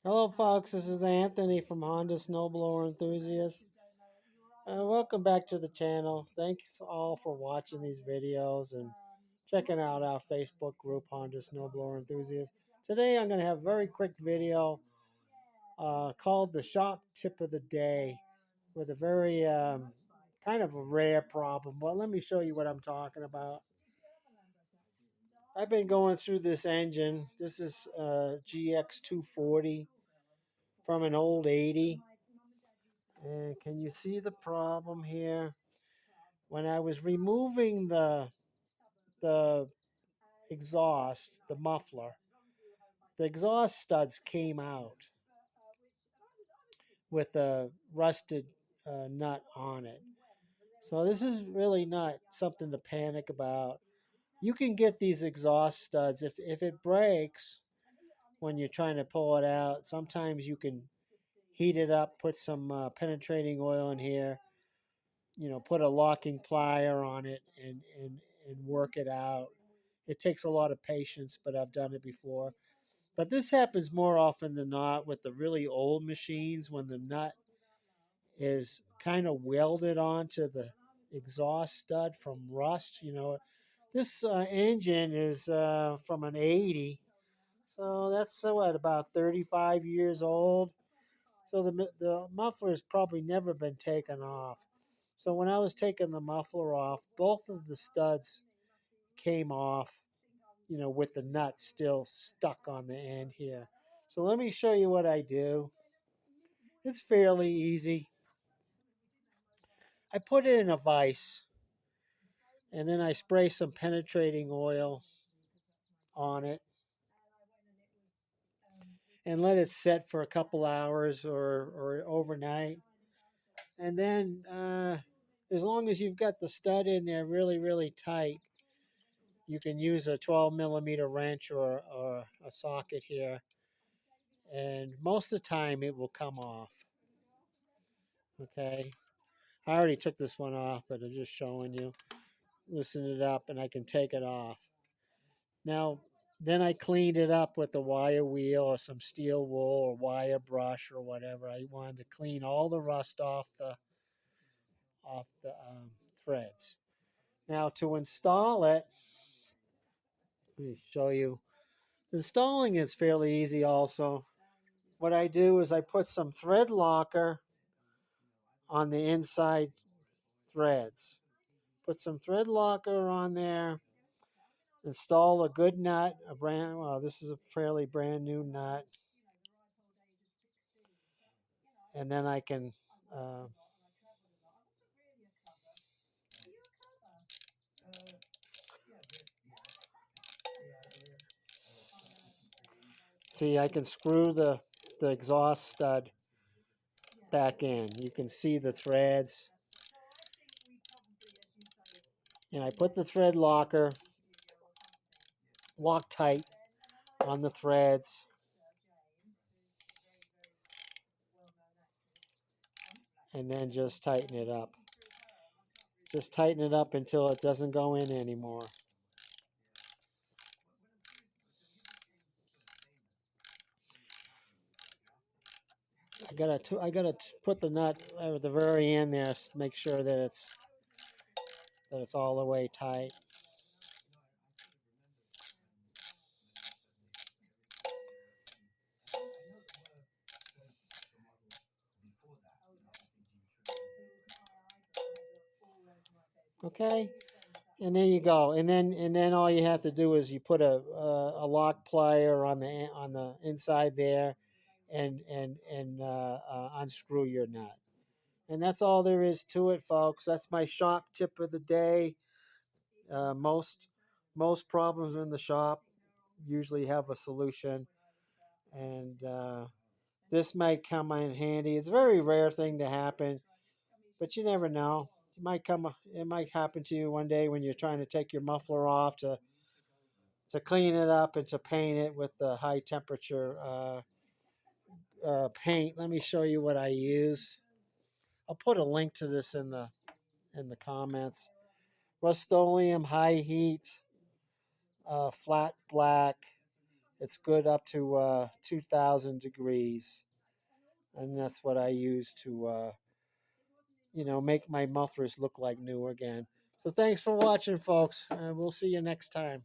Hello, folks. This is Anthony from Honda Snowblower Enthusiast. Welcome back to the channel. Thanks all for watching these videos and checking out our Facebook group, Honda Snowblower Enthusiast. Today, I'm going to have a very quick video called the Shop Tip of the Day with a very kind of a rare problem. Well, let me show you what I'm talking about. I've been going through this engine. This is GX240 from an old 80. And can you see the problem here? When I was removing the exhaust, the muffler, the exhaust studs came out with a rusted nut on it. So this is really not something to panic about. You can get these exhaust studs. If it breaks when you're trying to pull it out, sometimes you can heat it up, put some penetrating oil in here, put a locking plier on it and work it out. It takes a lot of patience, but I've done it before. But this happens more often than not with the really old machines when the nut is kind of welded onto the exhaust stud from rust. This engine is from an 80, so that's what, about 35 years old. So the muffler has probably never been taken off. So when I was taking the muffler off, both of the studs came off, with the nut still stuck on the end here. So let me show you what I do. It's fairly easy. I put it in a vise and then I spray some penetrating oil on it and let it set for a couple hours or overnight. And then as long as you've got the stud in there really, really tight, you can use a 12 millimeter wrench or a socket here. And most of the time it will come off. Okay. I already took this one off, but I'm just showing you. Loosen it up and I can take it off. Now, then I cleaned it up with a wire wheel or some steel wool or wire brush or whatever. I wanted to clean all the rust off the threads. Now, to install it, let me show you. Installing is fairly easy also. What I do is I put some thread locker on the inside threads. Put some thread locker on there. Install a good nut, this is a fairly brand new nut. And then I can see, I can screw the exhaust stud back in. You can see the threads. And I put the thread locker lock tight on the threads. And then just tighten it up. Just tighten it up until it doesn't go in anymore. I gotta put the nut at the very end there to make sure that it's all the way tight. Okay, and there you go. And then all you have to do is you put a lock plier on the inside there, and unscrew your nut. And that's all there is to it, folks. That's my shop tip of the day. Most problems in the shop usually have a solution, and this might come in handy. It's a very rare thing to happen, but you never know. It might happen to you one day when you're trying to take your muffler off to clean it up and to paint it with the high temperature paint. Let me show you what I use. I'll put a link to this in the comments. Rustoleum High Heat, flat black. It's good up to 2,000 degrees, and that's what I use to make my mufflers look like new again. So thanks for watching, folks. We'll see you next time.